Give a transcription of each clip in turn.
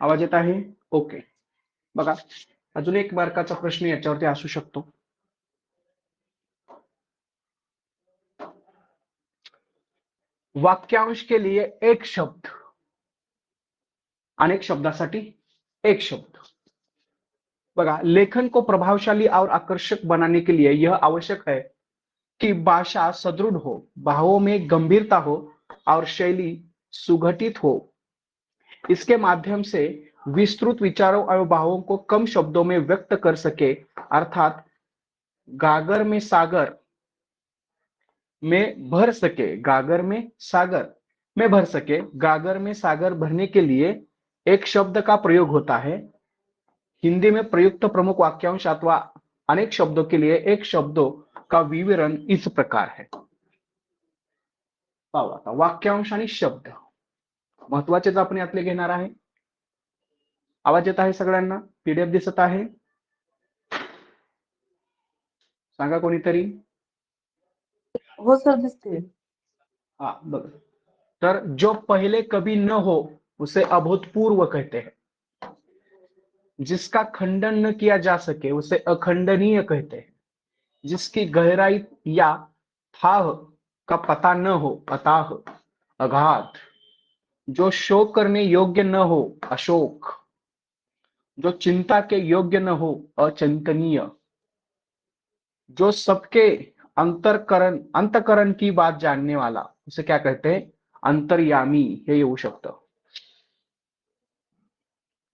आवाज येत आहे? ओके. बघा, अजून एक मार्काचा प्रश्न याच्यावरती असू शकतो. वाक्यांश के लिए एक शब्द, अनेक शब्दासाठी एक शब्द. बघा, लेखन को प्रभावशाली और आकर्षक बनाने के लिए यह आवश्यक है कि भाषा सुदृढ़ हो, भावों में गंभीरता हो और शैली सुगठित हो. इसके माध्यम से विस्तृत विचारों और भावों को कम शब्दों में व्यक्त कर सके, अर्थात गागर में सागर में भर सके. गागर में सागर में भर सके. गागर में सागर भरने के लिए एक शब्द का प्रयोग होता है. हिंदी में प्रयुक्त प्रमुख वाक्यांश अथवा अनेक शब्दों के लिए एक शब्दों का विवरण इस प्रकार है. वाक्यांश आणि शब्द महत्वाचेच आपण यातले घेणार आहे. आवाज येत आहे सगळ्यांना? पीडीएफ दिसत आहे? सांगा कोणीतरी. हो सर, दिसते. हाँ, बघ. तर जो पहले कभी न हो उसे अभूतपूर्व कहते हैं. जिसका खंडन न किया जा सके उसे अखंडनीय कहते हैं. जिसकी गहराई या थाह का पता न हो, अताह, अगाध. जो शोक करने योग्य न हो, अशोक. जो चिंता के योग्य न हो, अचिंतनीय. जो सबके अंतकरण की बात जानने वाला उसे क्या कहते हैं? अंतर्यामी. हे येऊ शकतं.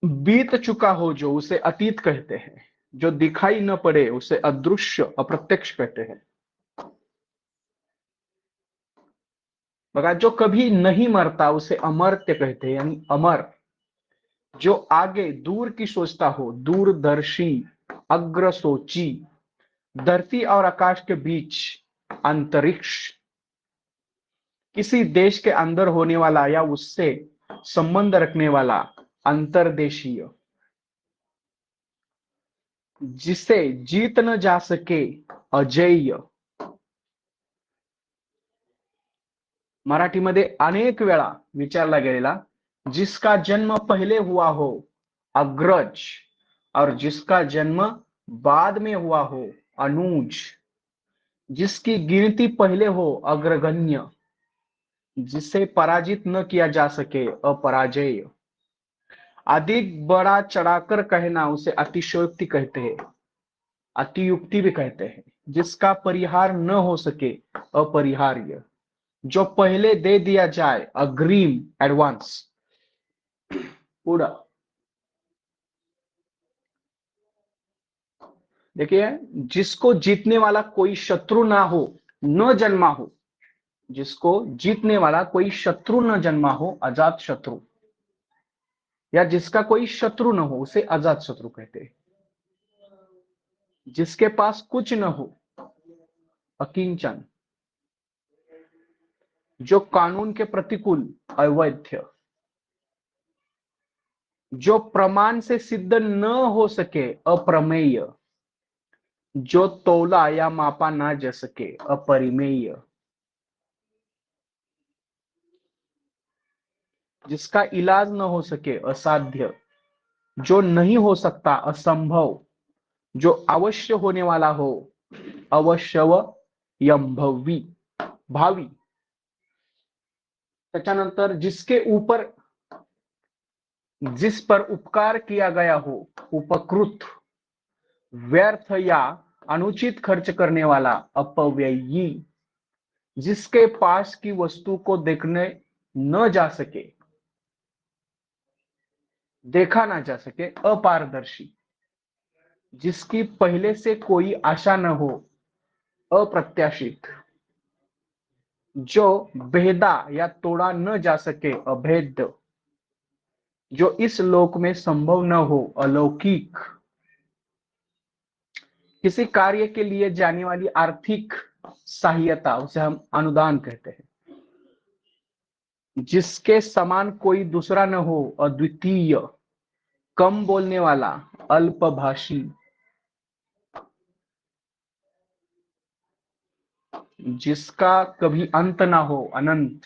बीत चुका हो जो उसे अतीत कहते हैं. जो दिखाई न पड़े उसे अदृश्य, अप्रत्यक्ष कहते हैं. बघा, जो कभी नहीं मरता उसे अमर्त्य कहते हैं, यानी अमर. जो आगे दूर की सोचता हो, दूरदर्शी, अग्रसोची. धरती और आकाश के बीच, अंतरिक्ष. किसी देश के अंदर होने वाला या उससे संबंध रखने वाला, अंतर्देशीय. जिसे जीत न जा सके, अजेय. मराठीमध्ये अनेक वेळा विचारला गेलेला, जिसका जन्म पहले हुआ हो, अग्रज. और जिसका जन्म बाद में हुआ हो, अनुज. जिसकी गिनती पहले हो, अग्रगण्य. जिसे पराजित न किया जा सके, अपराजय. अधिक बड़ा चढ़ाकर कहना उसे अतिशयोक्ति कहते हैं, अतियुक्ति भी कहते हैं. जिसका परिहार न हो सके, अपरिहार्य. जो पहले दे दिया जाए, अग्रिम, एडवांस. पुढं देखिए, जिसको जीतने वाला कोई शत्रु ना हो, न जन्मा हो. जिसको जीतने वाला कोई शत्रु न जन्मा हो, अजात शत्रु. या जिसका कोई शत्रु न हो उसे अजात शत्रु कहते हैं. जिसके पास कुछ न हो, अकिंचन. जो कानून के प्रतिकूल, अवैध. जो प्रमाण से सिद्ध न हो सके, अप्रमेय. जो तोला या मापा ना जा सके, अपरिमेय. जिसका इलाज न हो सके, असाध्य. जो नहीं हो सकता, असंभव. जो अवश्य होने वाला हो, अवश्यवयंभवी, भावी. त्याच्यानंतर जिसके ऊपर, जिस पर उपकार किया गया हो, उपकृत. व्यर्थ या अनुचित खर्च करने वाला, अपव्ययी. जिसके पास की वस्तु को देखने न जा सके, देखा ना जा सके, अपारदर्शी. जिसकी पहले से कोई आशा न हो, अप्रत्याशित. जो भेदा या तोड़ा न जा सके, अभेद्य. जो इस लोक में संभव न हो, अलौकिक. किसी कार्य के लिए जाने वाली आर्थिक सहायता उसे हम अनुदान कहते हैं. जिसके समान कोई दूसरा न हो, अद्वितीय. कम बोलने वाला, अल्पभाषी. जिसका कभी अंत ना हो, अनंत.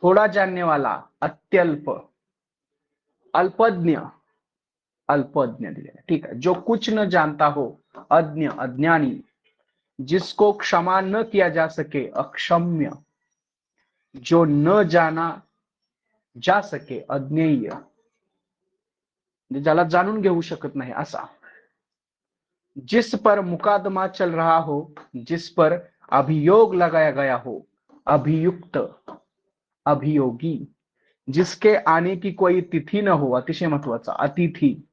थोड़ा जानने वाला, अत्यल्प. अल्पज्ञ, अल्पज्ञ दिया, ठीक है। जो कुछ न जानता हो, अज्ञ, अज्ञानी। जिसको क्षमा न किया जा सके, अक्षम्य। जो न जाना जा सके, अज्ञेय, ज्याला जाणून घेऊ शकत नाही असा। जिस पर मुकदमा चल रहा हो, जिस पर अभियोग लगाया गया हो, अभियुक्त, अभियोगी। जिसके आने की कोई तिथि न हो, अतिशय महत्वाचा, अतिथी।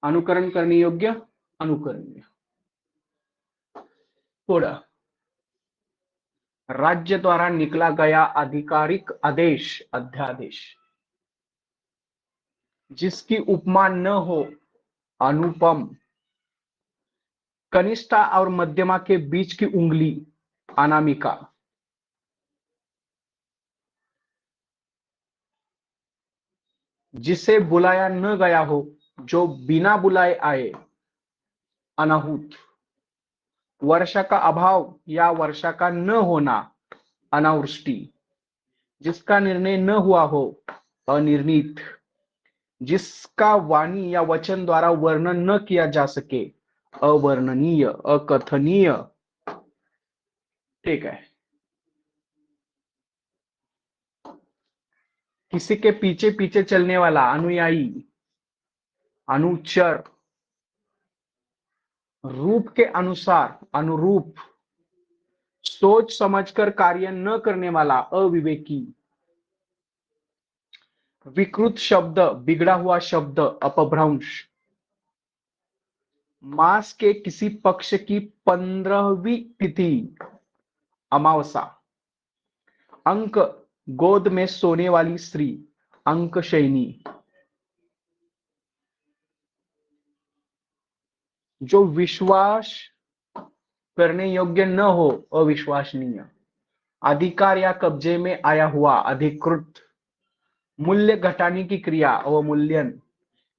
अनुकरण करने योग्य, अनुकरणीय। थोड़ा राज्य द्वारा निकला गया आधिकारिक आदेश, अध्यादेश। जिसकी उपमा न हो, अनुपम। कनिष्ठा और मध्यमा के बीच की उंगली, अनामिका। जिसे बुलाया न गया हो, जो बिना बुलाए आए, अनाहूत। वर्षा का अभाव या वर्षा का न होना, अनावृष्टि। जिसका निर्णय न हुआ हो, अनिर्णीत। जिसका वाणी या वचन द्वारा वर्णन न किया जा सके, अवर्णनीय, अकथनीय। ठीक है। किसी के पीछे पीछे चलने वाला, अनुयायी, अनुचर। रूप के अनुसार, अनुरूप। सोच समझकर कार्य न करने वाला, अविवेकी। विकृत शब्द, बिगड़ा हुआ शब्द, अपभ्रंश। मास के किसी पक्ष की 15वीं तिथि, अमावसा। अंक, गोद में सोने वाली स्त्री, अंकशयनी। जो विश्वास करने योग्य न हो, अविश्वसनीय। अधिकार या कब्जे में आया हुआ, अधिकृत। मूल्य घटाने की क्रिया, अवमूल्यन।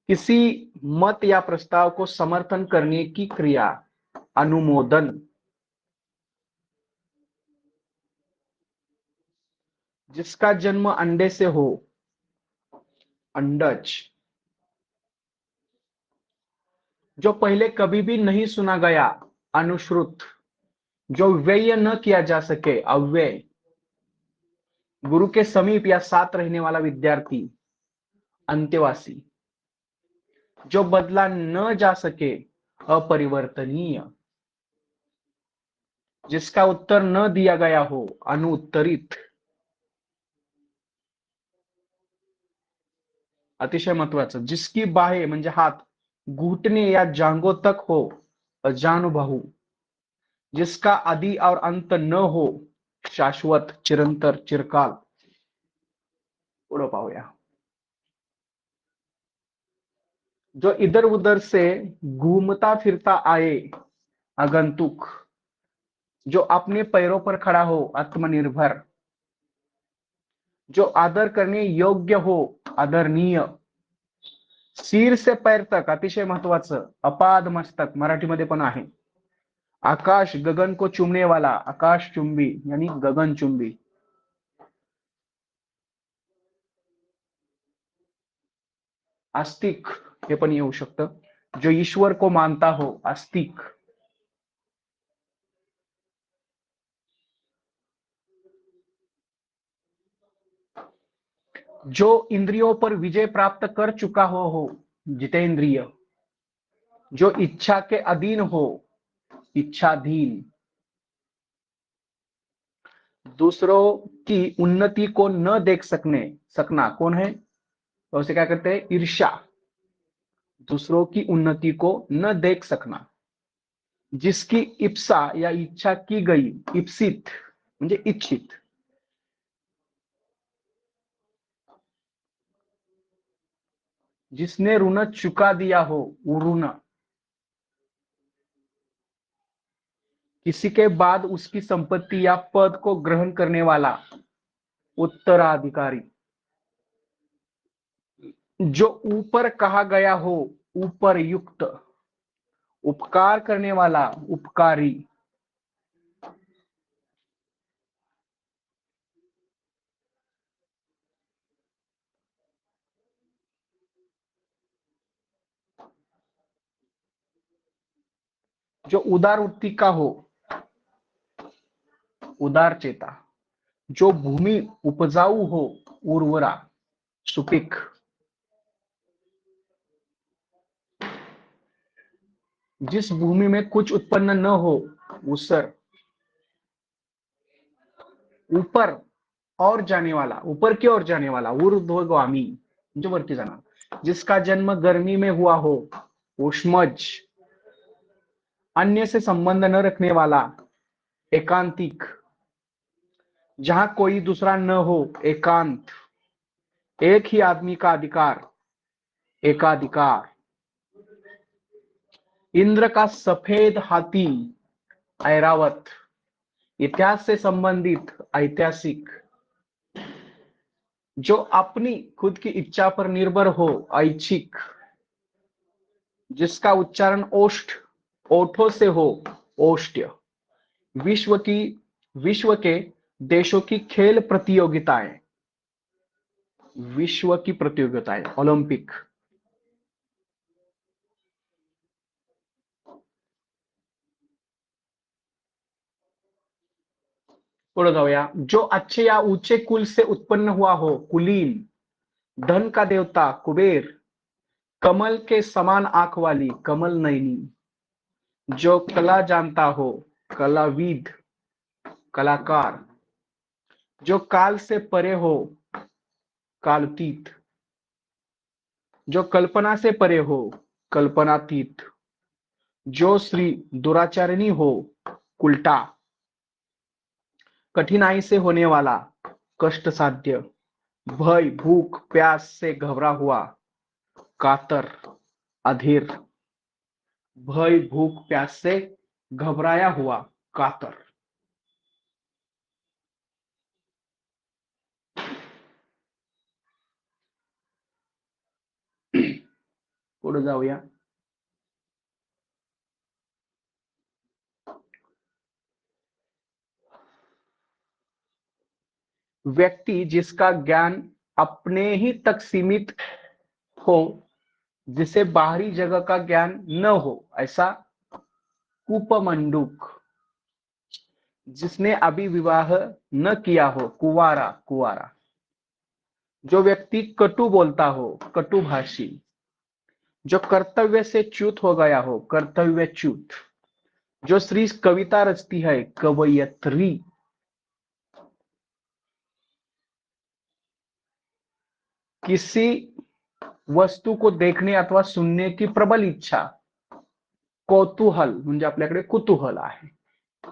किसी मत या प्रस्ताव को समर्थन करने की क्रिया, अनुमोदन। जिसका जन्म अंडे से हो, अंडज। जो पहले कभी भी नहीं सुना गया, अनुश्रुत। जो व्यय न किया जा सके, अव्यय। गुरु के समीप या साथ रहने वाला विद्यार्थी, अंत्यवासी। जो बदला न जा सके, अपरिवर्तनीय। जिसका उत्तर न दिया गया हो, अनुत्तरित। अतिशय महत्वाचं, जिसकी बाहें म्हणजे हात घुटने या जांघों तक हो, अजानुबाहु। जिसका आदि और अंत न हो, शाश्वत, चिरंतर, चिरकाल। पुढे पाहूया। जो इधर उधर से घूमता फिरता आए, आगंतुक। जो अपने पैरों पर खड़ा हो, आत्मनिर्भर। जो आदर करने योग्य हो, आदरणीय। सिर से पैर तक, अतिशय महत्वाचं, अपाद मस्तक, मराठीमध्ये पण आहे। आकाश, गगन को चुमने वाला, आकाश चुंबी यानी गगन चुंबी। आस्तिक, हे पण येऊ शकतं। जो ईश्वर को मानता हो, आस्तिक। जो इंद्रियों पर विजय प्राप्त कर चुका हो, जितेंद्रिय। जो इच्छा के अधीन हो, इच्छाधीन। दूसरों की उन्नति को न देख सकना कौन है, तो उसे क्या कहते हैं, ईर्ष्या। दूसरों की उन्नति को न देख सकना। जिसकी इप्सा या इच्छा की गई, इप्सित म्हणजे इच्छित। जिसने ऋण चुका दिया हो, उऋण। किसी के बाद उसकी संपत्ति या पद को ग्रहण करने वाला, उत्तराधिकारी। जो ऊपर कहा गया हो, ऊपर युक्त। उपकार करने वाला, उपकारी। जो उदार वृत्ति का हो, उदार चेता। जो भूमि उपजाऊ हो, उर्वरा, सुपिक। जिस भूमि में कुछ उत्पन्न न हो, ऊसर। ऊपर और जाने वाला, ऊपर की ओर जाने वाला, ऊर्ध्वगामी, जो वरती जाना। जिसका जन्म गर्मी में हुआ हो, उष्मज। अन्य से संबंध न रखने वाला, एकांतिक। जहां कोई दूसरा न हो, एकांत। एक ही आदमी का अधिकार, एकाधिकार। इंद्र का सफेद हाथी, ऐरावत। इतिहास से संबंधित, ऐतिहासिक। जो अपनी खुद की इच्छा पर निर्भर हो, ऐच्छिक। जिसका उच्चारण ओष्ठ, ओठों से हो, ओष्ट्य। विश्व के देशों की खेल प्रतियोगिताएं, विश्व की प्रतियोगिताएं, ओलंपिक। पुढे जाऊया। जो अच्छे या ऊंचे कुल से उत्पन्न हुआ हो, कुलीन। धन का देवता, कुबेर। कमल के समान आंख वाली, कमल नयनी। जो कला जानता हो, कलाविद, कलाकार। जो काल से परे हो, कालतीत। जो कल्पना से परे हो, कल्पनातीत। जो श्री दुराचारिणी हो, उल्टा। कठिनाई से होने वाला, कष्ट साध्य। भय, भूख, प्यास से घबरा हुआ, कातर, अधीर। भय, भूख, प्यास से घबराया हुआ, कातर। पुढे जाऊया। व्यक्ति जिसका ज्ञान अपने ही तक सीमित हो, जिसे बाहरी जगह का ज्ञान न हो, ऐसा कुपमंडूक। जिसने अभी विवाह न किया हो, कुवारा, कुवारा। जो व्यक्ति कटु बोलता हो, कटुभाषी। जो कर्तव्य से च्युत हो गया हो, कर्तव्यच्युत। जो स्त्री कविता रचती है, कवयत्री। किसी वस्तू को देखणे अथवा सुनणे की प्रबल इच्छा, कौतूहल, म्हणजे आपल्याकडे कुतूहल आहे।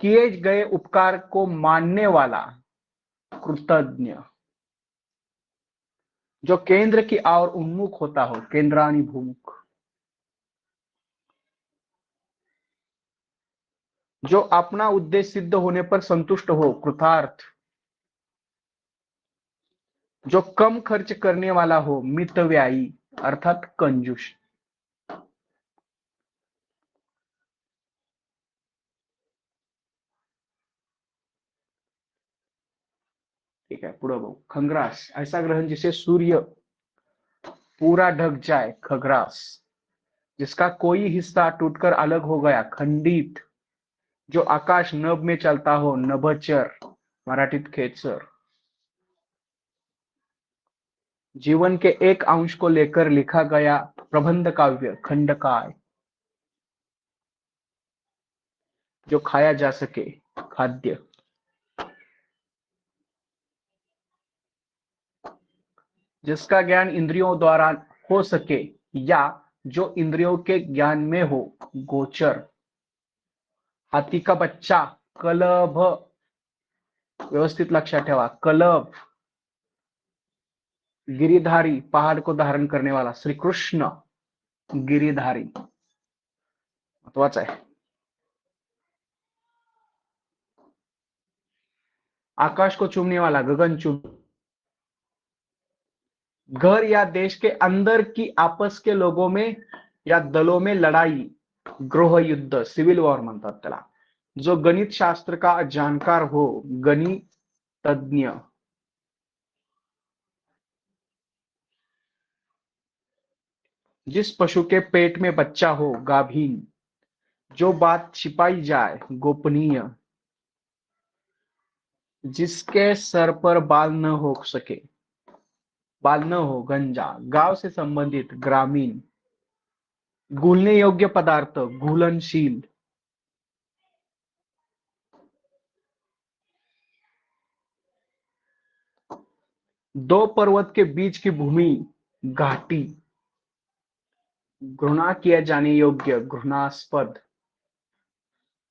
किए गए उपकार को मानने वाला, कृतज्ञ। जो केंद्र की ओर उन्मुख होता हो, केंद्राभिमुख। जो अपना उद्देश्य सिद्ध होने पर संतुष्ट हो, कृतार्थ। जो कम खर्च करने वाला हो, मितव्ययी, अर्थात कंजूस। ठीक है, पूरा बहू। खंग्रास, ऐसा ग्रहण जिसे सूर्य पूरा ढक जाए, खग्रास। जिसका कोई हिस्सा टूटकर अलग हो गया, खंडित। जो आकाश नभ में चलता हो, नभचर, मराठीत खेचर। जीवन के एक अंश को लेकर लिखा गया प्रबंध काव्य, खंडकाव्य। जो खाया जा सके, खाद्य। जिसका ज्ञान इंद्रियों द्वारा हो सके, या जो इंद्रियों के ज्ञान में हो, गोचर। हाथी का बच्चा, कलभ। व्यवस्थित लक्षात ठेवा, कलभ। गिरिधारी, पहाड़ को धारण करने वाला, श्री कृष्ण, गिरिधारी। महत्वाचा आहे। आकाश को चूमने वाला, गगनचुंब। घर या देश के अंदर की आपस के लोगों में या दलों में लड़ाई, गृह युद्ध, सिविल वॉर म्हणतात त्याला। जो गणित शास्त्र का जानकार हो, गणित तज्ञ। जिस पशु के पेट में बच्चा हो, गाभीन। जो बात छिपाई जाए गोपनीय, जिसके सर पर बाल न हो सके, बाल न हो गंजा, गांव से संबंधित ग्रामीण, घुलने योग्य पदार्थ घुलनशील, दो पर्वत के बीच की भूमि घाटी, घृणा किया जाने योग्य घृणास्पद,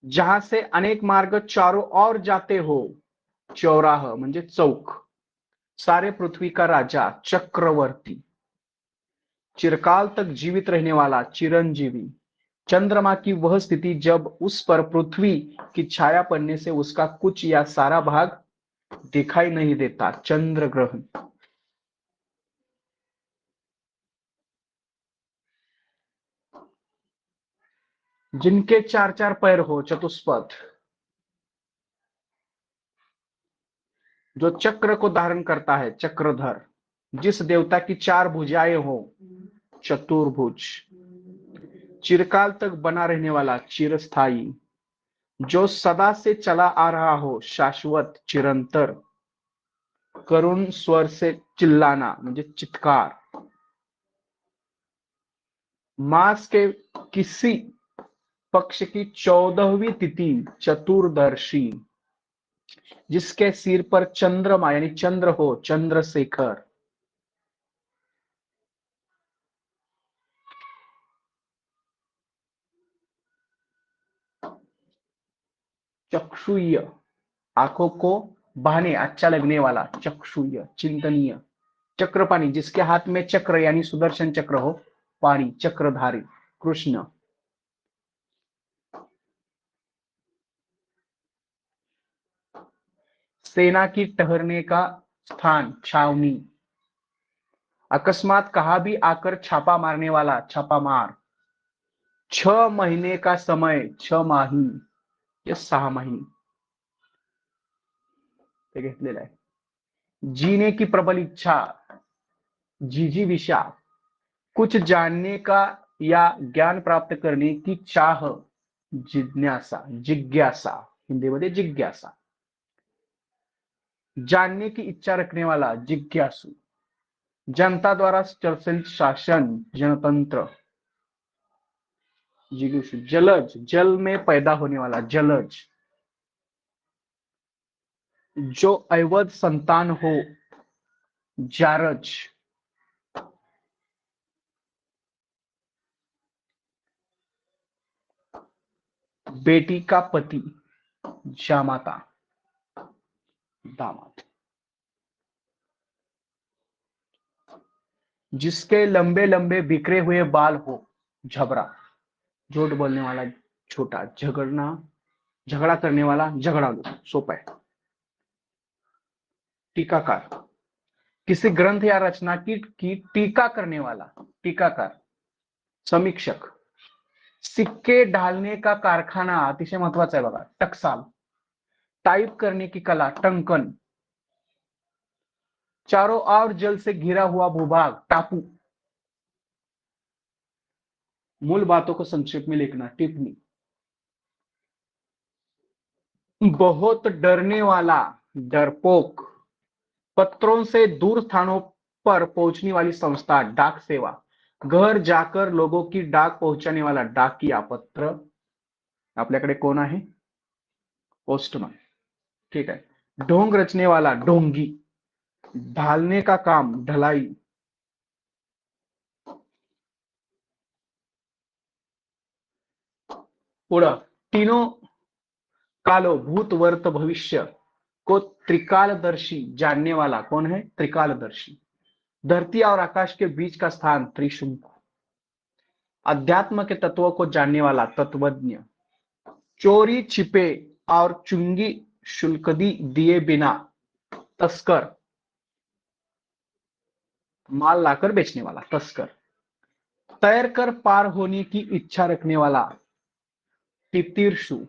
जहां से अनेक मार्ग चारों ओर जाते हो, चौराहा म्हणजे चौक, सारे पृथ्वी का राजा चक्रवर्ती, चिरकाल तक जीवित रहने वाला चिरंजीवी, चंद्रमा की वह स्थिति जब उस पर पृथ्वी की छाया पड़ने से उसका कुछ या सारा भाग दिखाई नहीं देता, चंद्र ग्रहण, जिनके चार चार पैर हो, चतुष्पद, जो चक्र को धारण करता है, चक्रधर, जिस देवता की चार भुजाएं हो, चतुर्भुज, चिरकाल तक बना रहने वाला, चिरस्थायी, जो सदा से चला आ रहा हो, शाश्वत, चिरंतर, करुण स्वर से चिल्लाना म्हणजे चित्कार, मास के किसी पक्ष की 14वीं तिथि, चतुर्दर्शी, जिसके सिर पर चंद्रमा यानी चंद्र हो, चंद्रशेखर, चक्षुय, आंखों को बहने अच्छा लगने वाला, चक्षुय, चिंतनीय, चक्रपाणी, जिसके हाथ में चक्र यानी सुदर्शन चक्र हो, पाणी, चक्रधारी, कृष्ण, सेना की ठहरने का स्थान, छावनी, अकस्मात कहा भी आकर छापा मारने वाला, छापामार, 6 महीने का समय, 6 माही या 6 माही ते घेतलेलं आहे, जीने की प्रबल इच्छा, जिजीविषा, कुछ जानने का या ज्ञान प्राप्त करने की चाह, जिज्ञासा, जिज्ञासा, हिंदीमध्ये जिज्ञासा, जानने की इच्छा रखने वाला, जिज्ञासु, जनता द्वारा चर्चित शासन, जनतंत्र, जिज्ञासु, जलज, जल में पैदा होने वाला, जलज, जो अवैध संतान हो, जारज, बेटी का पति, जामाता, दामाद, जिसके लंबे लंबे बिखरे हुए बाल हो, झबरा, झूठ बोलने वाला, छोटा, झगड़ना, झगड़ा करने वाला, झगड़ालू, सोपा है, टीकाकार, किसी ग्रंथ या रचना की टीका करने वाला, टीकाकार, समीक्षक, सिक्के ढालने का कारखाना, अतिशय महत्वाचा आहे बघा, टकसाल, टाइप करने की कला, टंकन, चारों ओर जल से घिरा हुआ भूभाग, टापू, मूल बातों को संक्षेप में लिखना, टिप्पणी, बहुत डरने वाला, डरपोक, पत्रों से दूर स्थानों पर पहुंचने वाली संस्था, डाक सेवा, घर जाकर लोगों की डाक पहुंचाने वाला, डाकिया, पत्र, आपल्याकडे कोण आहे, पोस्टमन, ठीक है, ढोंग रचने वाला, ढोंगी, ढालने का काम, ढलाई, पुढं, तीनों कालो, भूत, वर्त, भविष्य को त्रिकालदर्शी जानने वाला, कौन है, त्रिकालदर्शी, धरती और आकाश के बीच का स्थान, त्रिशंकु, अध्यात्म के तत्वों को जानने वाला, तत्वज्ञ, चोरी छिपे और चुंगी शुल्कदी दिए बिना, तस्कर, माल लाकर बेचने वाला, तस्कर, तैर कर पार होने की इच्छा रखने वाला, तितीर्षु,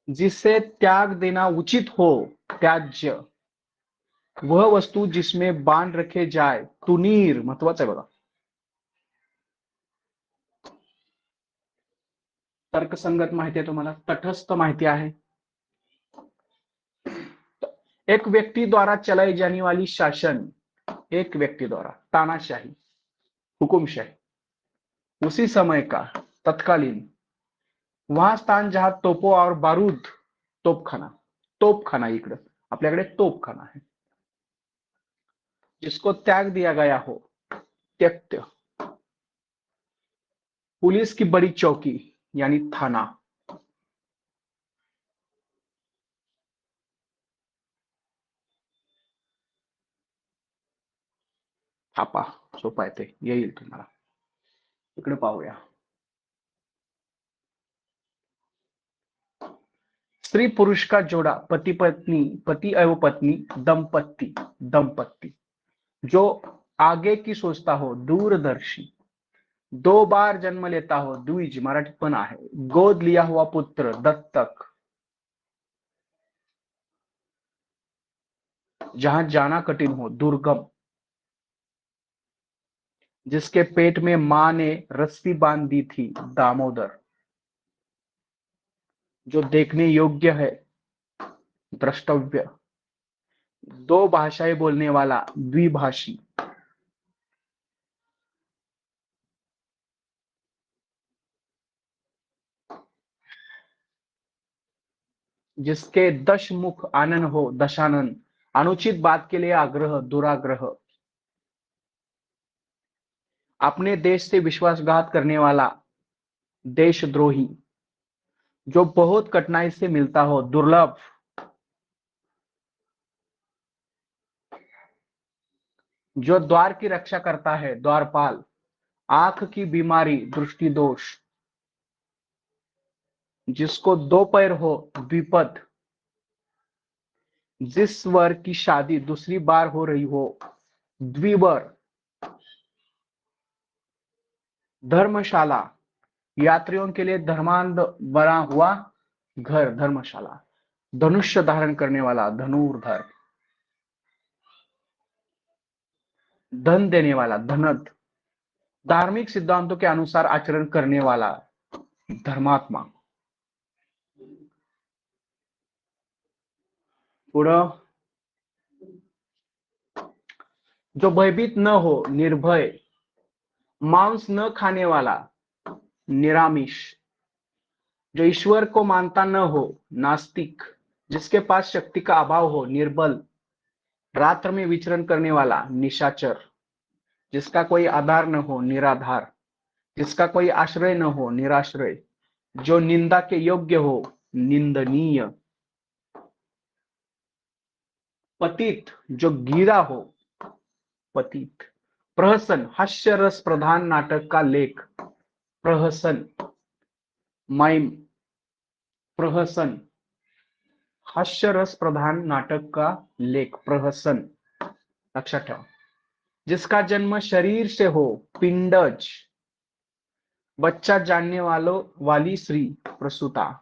जिसे त्याग देना उचित हो, त्याज्य, वह वस्तु जिसमें बाण रखे जाए, तुनीर, महत्वाचं आहे बघा, तर्कसंगत माहिती आहे तुम्हाला, तटस्थ माहिती आहे। एक व्यक्ति द्वारा चलाई जाने वाली शासन, एक व्यक्ति द्वारा तानाशाही, हुकुमशाही, उसी समय का तत्कालीन वहां स्थान जहां तोपो और बारूद, तोपखाना इकडं आपल्याकडे तोपखाना है, जिसको त्याग दिया गया हो, त्यक्त, पुलिस की बड़ी चौकी यानी थाना, थापा, सोपा आहे ते, येईल तुम्हाला। इकडे पाहूया, स्त्री पुरुष का जोड़ा, पति पत्नी, पति एवं पत्नी, दंपत्ति जो आगे की सोचता हो, दूरदर्शी, दो बार जन्म लेता हो, द्विज मराठीत पण आहे, गोद लिया हुआ पुत्र, दत्तक, जहां जाना कठिन हो, दुर्गम, जिसके पेट में मां ने रस्सी बांध दी थी, दामोदर, जो देखने योग्य है, द्रष्टव्य, दो भाषाएं बोलने वाला, द्विभाषी, जिसके दश मुख आनन हो, दशानन, अनुचित बात के लिए आग्रह, दुराग्रह, अपने देश से विश्वासघात करने वाला, देशद्रोही, जो बहुत कठिनाई से मिलता हो, दुर्लभ, जो द्वार की रक्षा करता है, द्वारपाल, आंख की बीमारी, दृष्टि दोष, जिसको दो पैर हो, द्विपद, जिस वर की शादी दूसरी बार हो रही हो, द्विवर, धर्मशाला, यात्रियों के लिए धर्मांध बना हुआ घर, धर्मशाला, धनुष्य धारण करने वाला, धनुर्धर, धन देने वाला, धनद, धार्मिक सिद्धांतों के अनुसार आचरण करने वाला, धर्मात्मा। पुढं, जो भयभीत न हो, निर्भय, मांस न खाने वाला, निरामिष, जो ईश्वर को मानता न हो, नास्तिक, जिसके पास शक्ति का अभाव हो, निर्बल, रात्र में विचरण करने वाला, निशाचर, जिसका कोई आधार न हो, निराधार, जिसका कोई आश्रय न हो, निराश्रय, जो निंदा के योग्य हो, निंदनीय, पतित, जो गिरा हो, पतित, प्रहसन, हास्य रस प्रधान नाटक का लेख, प्रहसन, माइम, प्रहसन, हास्य रस प्रधान नाटक का लेख, प्रहसन, लक्षात ठेवा, जिसका जन्म शरीर से हो, पिंडज, बच्चा जानने वाली स्त्री, प्रसूता,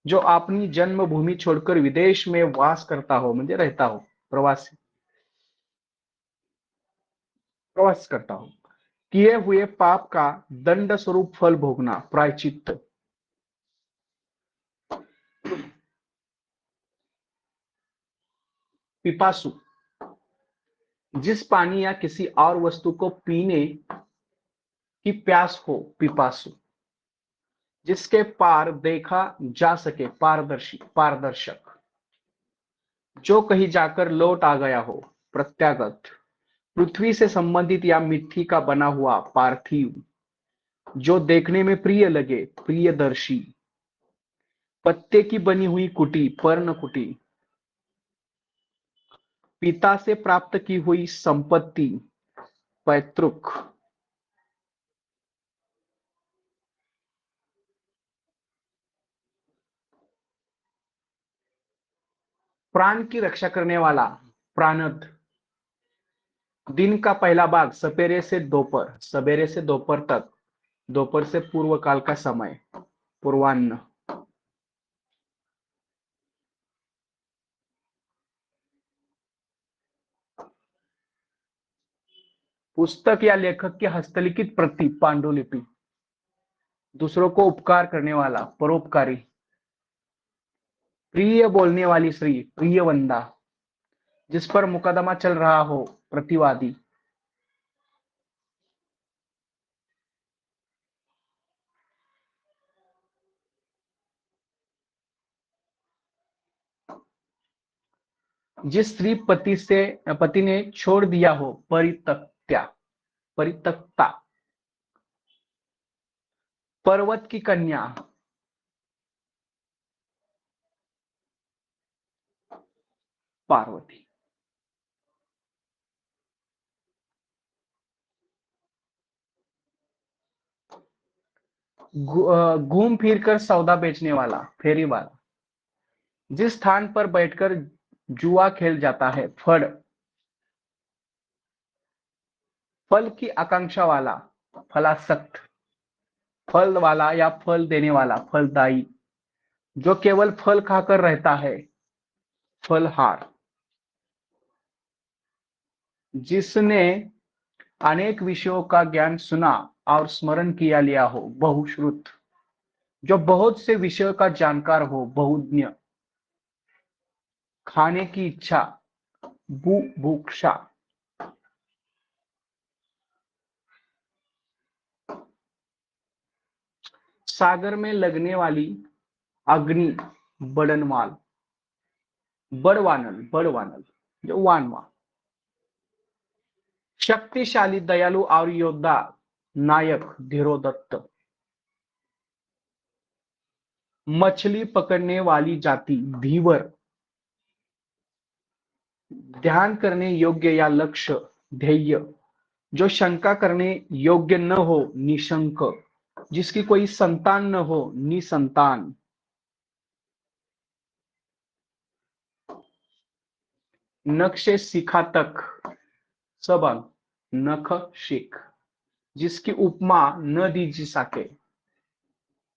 जो अपनी जन्मभूमि छोड़कर विदेश में वास करता हो, म्हणजे रहता हो, प्रवासी, प्रवास करता हो, किए हुए पाप का दंड स्वरूप फल भोगना, प्रायचित्त, पिपासु, जिस पानी या किसी और वस्तु को पीने की प्यास हो, पिपासु, जिसके पार देखा जा सके, पारदर्शी, पारदर्शक, जो कहीं जाकर लौट आ गया हो, प्रत्यागत, पृथ्वी से संबंधित या मिट्टी का बना हुआ, पार्थिव, जो देखने में प्रिय लगे, प्रियदर्शी, पत्ते की बनी हुई कुटी, पर्णकुटी, पिता से प्राप्त की हुई संपत्ति, पैतृक, प्राण की रक्षा करने वाला, प्राणद, दिन का पहला भाग, सवेरे से दोपहर, सवेरे से दोपहर तक, दोपहर से पूर्व काल का समय, पूर्वान्न, पुस्तक या लेखक की हस्तलिखित प्रति, पांडुलिपि, दूसरों को उपकार करने वाला, परोपकारी। प्रिय बोलने वाली स्त्री, प्रियवंदा। जिस पर मुकदमा चल रहा हो, प्रतिवादी। जिस स्त्री पति ने छोड़ दिया हो, परित्यक्त्या, परित्यक्ता। पर्वत की कन्या, पार्वती। घूम फिर कर सौदा बेचने वाला, फेरी वाला। जिस स्थान पर बैठकर जुआ खेल जाता है, फड़। फल की आकांक्षा वाला, फलासक्त। फल वाला या फल देने वाला, फलदायी। जो केवल फल खाकर रहता है, फलहार। जिसने अनेक विषयों का ज्ञान सुना और स्मरण किया लिया हो, बहुश्रुत। जो बहुत से विषयों का जानकार हो, बहुज्ञ। खाने की इच्छा, बुभुक्षा। सागर में लगने वाली अग्नि, बड़नवाल। बड़वानल, बड़वानल, जो वानवा। शक्तिशाली, दयालु और योद्धा, नायक, धीरोदत्त। मछली पकड़ने वाली जाति, धीवर। ध्यान करने योग्य या लक्ष्य, ध्येय। जो शंका करने योग्य न हो, निशंक। जिसकी कोई संतान न हो, निसंतान। नख से शिखा तक, सबंग, नख शिख। जिसकी उपमा न दी जा सके,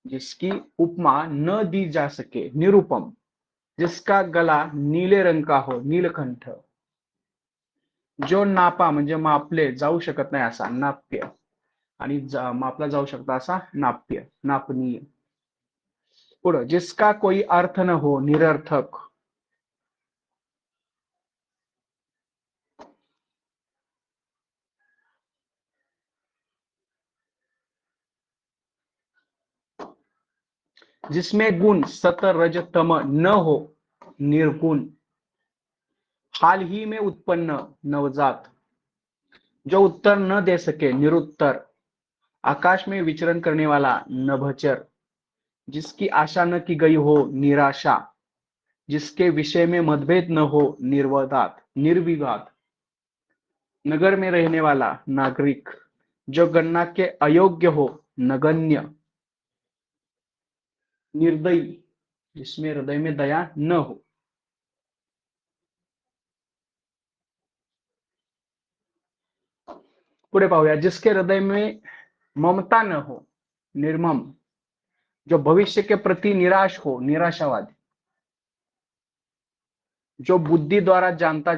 जिसकी उपमा न दी जा सके, निरुपम। जिसका गला नीले रंग का हो, नीलकंठ। जो नापा म्हणजे मापले जाऊ शकत नाही असा, नाप्य। आणि मापला जाऊ शकता असा, नाप्य, नापनीय। पुढं, जिसका कोई अर्थ न हो, निरर्थक। जिसमें गुण सत रज तम न हो, निर्गुण। हाल ही में उत्पन्न, नवजात। जो उत्तर न दे सके, निरुत्तर। आकाश में विचरण करने वाला, नभचर। जिसकी आशा न की गई हो, निराशा। जिसके विषय में मतभेद न हो, निर्वदात, निर्विवाद। नगर में रहने वाला, नागरिक। जो गणना के अयोग्य हो, नगण्य। निर्दयी, जिसमें हृदय में दया न हो। पुढे पाहूया, जिसके हृदय में ममता न हो, निर्मम। जो भविष्य के प्रति निराश हो, निराशावादी। जो बुद्धि द्वारा जाना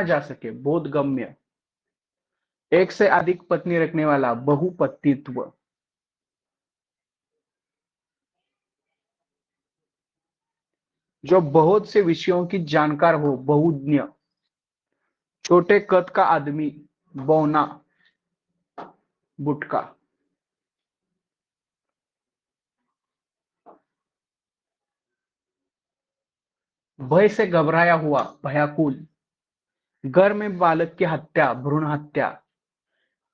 जा सके, बोधगम्य। एक से अधिक पत्नी रखने वाला, बहुपत्तित्व। जो बहुत से विषयों की जानकार हो, बहुज्ञ। छोटे कद का आदमी, बौना, बुटका। भय से घबराया हुआ, भयाकुल। घर में बालक की हत्या, भ्रूण हत्या।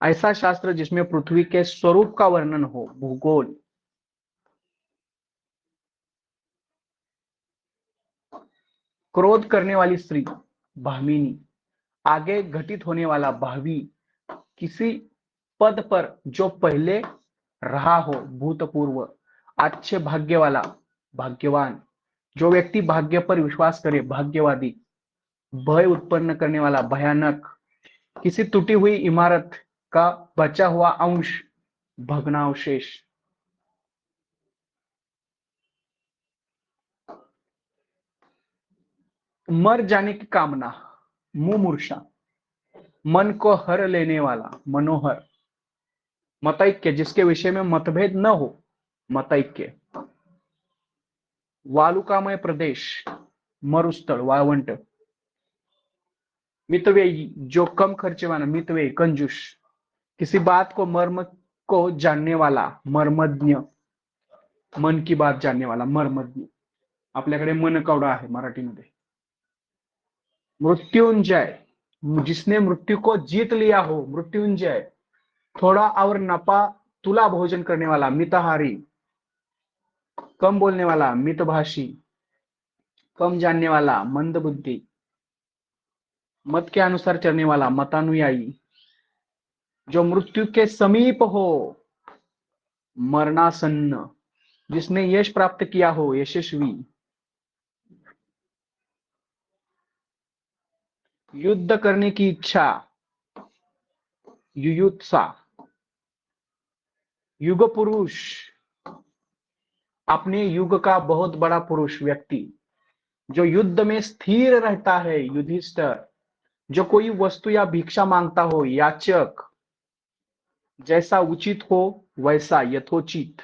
ऐसा शास्त्र जिसमें पृथ्वी के स्वरूप का वर्णन हो, भूगोल। क्रोध करने वाली स्त्री, भामिनी। आगे घटित होने वाला, भावी। किसी पद पर जो पहले रहा हो, भूतपूर्व। अच्छे भाग्य वाला, भाग्यवान। जो व्यक्ति भाग्य पर विश्वास करे, भाग्यवादी। भय उत्पन्न करने वाला, भयानक। किसी टूटी हुई इमारत का बचा हुआ अंश, भग्नावशेष। मर जाने की कामना, मुमूर्षा। मन को हर लेने वाला, मनोहर। मतैक्य, जिसके विषय में मतभेद न हो, मतैक्य। वालुकामय प्रदेश, मरुस्थल, वाळवंट। मितव्ययी, जो कम खर्चे वाला, मितव्ययी, कंजूस। किसी बात को मर्म को जानने वाला, मर्मज्ञ, मन की बात जानने वाला, मर्मज्ञ। आपल्याकडे मनकवडा आहे मराठीमध्ये। मृत्युंजय, जिसने मृत्यु को जीत लिया हो, मृत्युंजय। थोड़ा और नपा तुला भोजन करने वाला, मिताहारी। कम बोलने वाला, मितभाषी। कम जानने वाला, मंदबुद्धि। मत के अनुसार चलने वाला, मतानुयायी। जो मृत्यु के समीप हो, मरणासन्न। जिसने यश प्राप्त किया हो, यशस्वी। युद्ध करने की इच्छा, युयुत्सा। युग पुरुष, अपने युग का बहुत बड़ा पुरुष, व्यक्ति। जो युद्ध में स्थिर रहता है, युधिष्ठिर। जो कोई वस्तु या भिक्षा मांगता हो, याचक। जैसा उचित हो वैसा, यथोचित,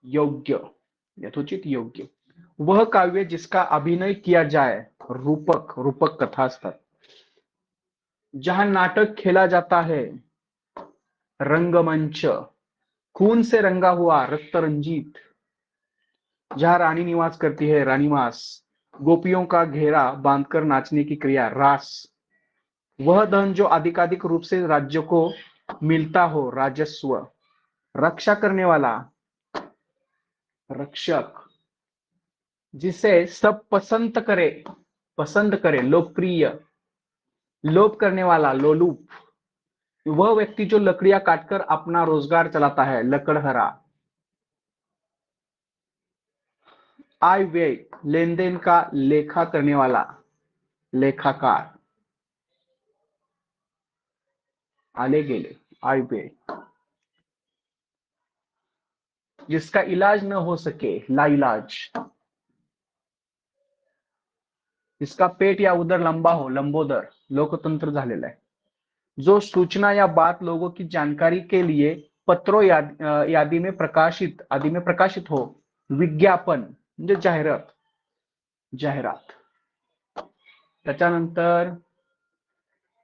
योग्य। यथोचित, योग्य। वह काव्य जिसका अभिनय किया जाए, रूपक, रूपक कथास्थल। जहां नाटक खेला जाता है, रंगमंच। खून से रंगा हुआ, रक्त रंजित। जहां रानी निवास करती है, रानीवास। गोपियों का घेरा बांधकर नाचने की क्रिया, रास। वह धन जो अधिकाधिक रूप से राज्य को मिलता हो, राजस्व। रक्षा करने वाला, रक्षक। जिसे सब पसंद करे, लोकप्रिय। लोभ करने वाला, लोलुप। वह व्यक्ति जो लकड़ियां काटकर अपना रोजगार चलाता है, लकड़हरा। आय व्यय, लेन देन का लेखा करने वाला, लेखाकार। आले गेले, आय व्यय। जिसका इलाज न हो सके, लाइलाज। जिसका पेट या उदर लंबा हो, लंबोदर, लोकतंत्र झालेला है। जो सूचना या बात लोगों की जानकारी के लिए पत्रों आदि में प्रकाशित हो, विज्ञापन म्हणजे जाहिरात, जाहिरात। त्याच्यानंतर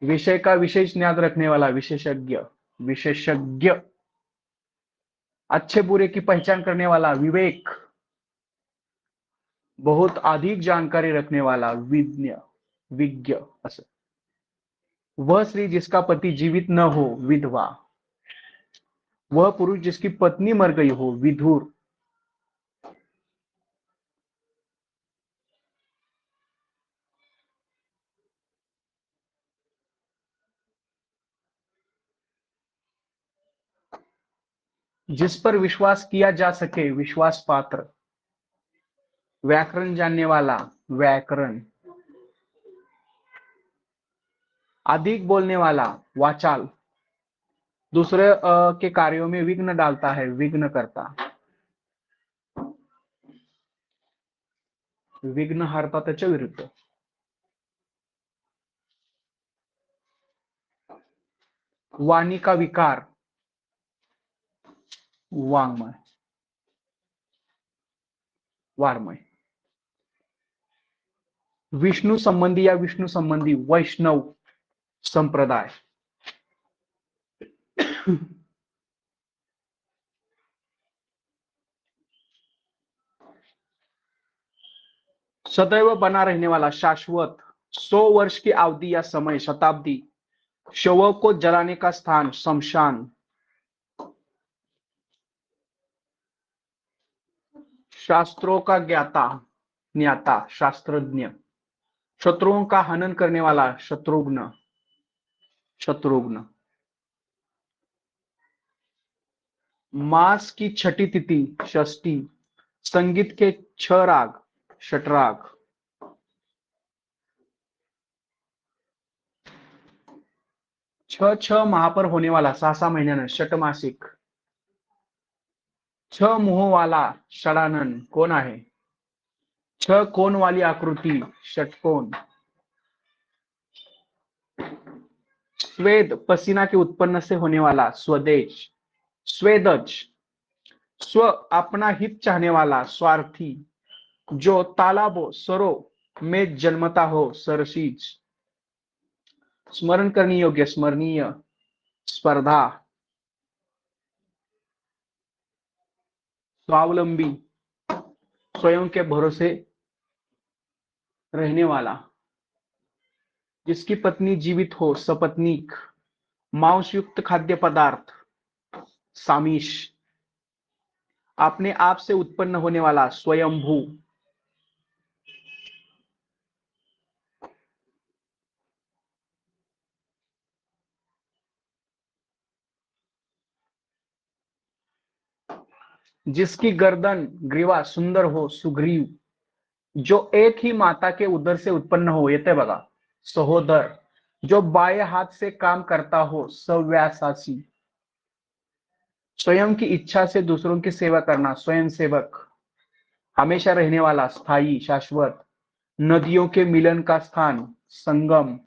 विषय का विशेष ज्ञान रखने वाला, विशेषज्ञ, विशेषज्ञ। अच्छे बुरे की पहचान करने वाला, विवेक। बहुत अधिक जानकारी रखने वाला, विज्ञ, विज्ञ असं। वह स्त्री जिसका पति जीवित न हो, विधवा। वह पुरुष जिसकी पत्नी मर गई हो, विधुर। जिस पर विश्वास किया जा सके, विश्वास पात्र। व्याकरण जानने वाला, व्याकरण। अधिक बोलने वाला, वाचाल। दूसरे के कार्यों में विघ्न डालता है, विघ्न करता। विघ्न हारता त्याच्या विरुद्ध। वाणी का विकार, वाङ्मय, वारमय। विष्णु संबंधी या विष्णु संबंधी, वैष्णव संप्रदाय। सदैव बना रहने वाला, शाश्वत। 100 वर्ष की अवधि या समय, शताब्दी। शवों को जलाने का स्थान, शमशान। शास्त्रों का ज्ञाता, ज्ञाता, शास्त्रज्ञ। शत्रुओं का हनन करने वाला, शत्रुघ्न, शत्रुघ्न। मास की छठी तिथि, षष्ठी। संगीत के 6 राग, षटराग। छह माह पर होने वाला, 6 महीन्यानं, षटमासिक। 6 मुहों वाला, षडानन, कोण आहे? 6 कोण वाली आकृती, षटकोण। स्वेद पसीना के उत्पन्न से होने वाला, स्वदेश, स्वेदज, स्व अपना हित चाहने वाला, स्वार्थी, जो तालाबों सरों में जन्मता हो, सरसीज, स्मरण करने योग्य, स्मरणीय, स्पर्धा, स्वावलंबी, स्वयं के भरोसे रहने वाला, जिसकी पत्नी जीवित हो, सपत्नीक, मांस युक्त खाद्य पदार्थ, सामिश, अपने आप से उत्पन्न होने वाला, स्वयंभू, जिसकी गर्दन ग्रीवा सुंदर हो, सुग्रीव, जो एक ही माता के उदर से उत्पन्न हो, येते बघा, सहोदर, जो बाएं हाथ से काम करता हो, सव्यासाची, स्वयं की इच्छा से दूसरों की सेवा करना, स्वयं सेवक, हमेशा रहने वाला, स्थायी, शाश्वत, नदियों के मिलन का स्थान, संगम,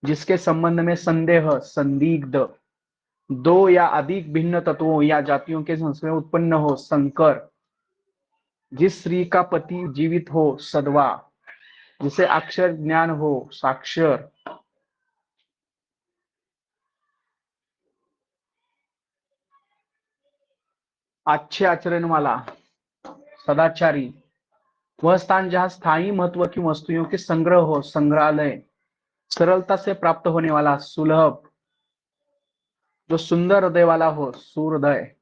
जिसके संबंध में संदेह, संदिग्ध, दो या अधिक भिन्न तत्वों या जातियों के संस्करण उत्पन्न हो, संकर, जिस स्त्री का पति जीवित हो, सदवा, जिसे अक्षर ज्ञान हो, साक्षर, अच्छे आचरण वाला, सदाचारी, वह स्थान जहां स्थायी महत्व की वस्तुओं के संग्रह हो, संग्रहालय, सरलता से प्राप्त होने वाला, सुलभ, जो सुंदर हृदय वाला हो, सूर्योदय,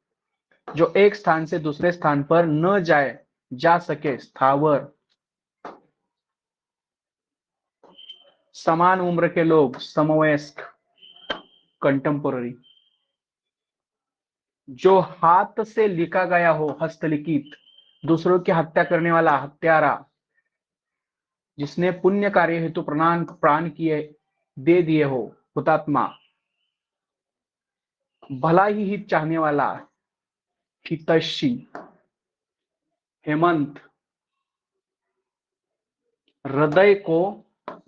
जो एक स्थान से दूसरे स्थान पर न जा सके, स्थावर, समान उम्र के लोग, समवयस्क, कंटेम्पोररी, जो हाथ से लिखा गया हो, हस्तलिखित, दूसरों की हत्या करने वाला, हत्यारा, जिसने पुण्य कार्य हेतु प्राण किए दे दिए हो, हुतात्मा, भला ही हित चाहने वाला, हितैषी, हेमंत, हृदय को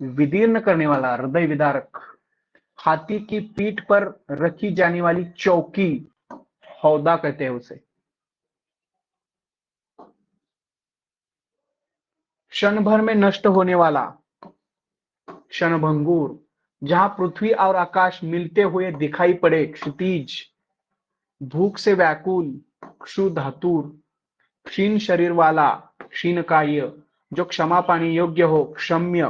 विदीर्ण करने वाला, हृदय विदारक, हाथी की पीठ पर रखी जाने वाली चौकी, हौदा कहते हैं उसे, क्षण भर में नष्ट होने वाला, क्षणभंगुर, जहां पृथ्वी और आकाश मिलते हुए दिखाई पड़े, क्षितिज, भूख से व्याकुल, क्षुधातुर, क्षीण शरीर वाला, क्षीणकाय, जो क्षमा पाने योग्य हो, क्षम्य,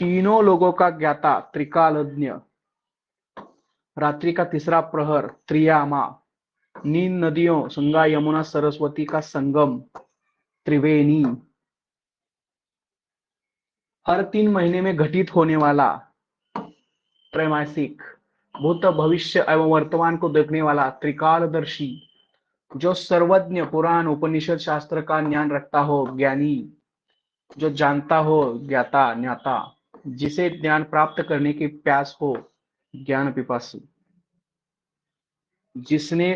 तीनों लोगों का ज्ञाता, त्रिकालज्ञ, रात्रि का तीसरा प्रहर, त्रियामा, नील नदियों गंगा यमुना सरस्वती का संगम, त्रिवेणी, हर 3 महीने में घटित होने वाला, त्रैमासिक, भूत भविष्य एवं वर्तमान को देखने वाला, त्रिकालदर्शी, जो सर्वज्ञ, पुराण उपनिषद शास्त्र का ज्ञान रखता हो, ज्ञानी, जो जानता हो, ज्ञाता, ज्ञाता, जिसे ज्ञान प्राप्त करने की प्यास हो, ज्ञान पिपासु, जिसने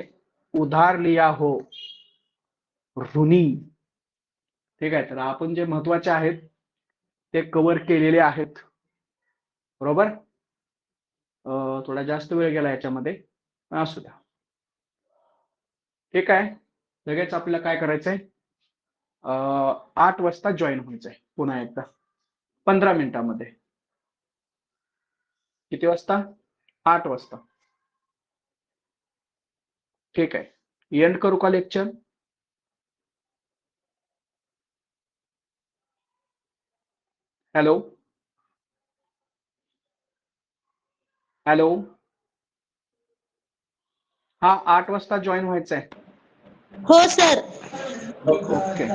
उधार लिया हो, ऋणी. ठीक आहे, तर आपण जे महत्वाचे आहेत ते कव्हर केलेले आहेत, बरोबर. थोडा जास्त वेळ गेला याच्यामध्ये, पण असू द्या. ठीक आहे, लगेच आपल्याला काय करायचंय, 8 वाजता जॉईन व्हायचंय पुन्हा एकदा, 15 मिनिटांमध्ये. किती वाजता? 8 वाजता. ठीक आहे, एंड करू का लेक्चर? हॅलो हॅलो, हा 8 वाजता जॉईन व्हायचंय. हो सर. ओके.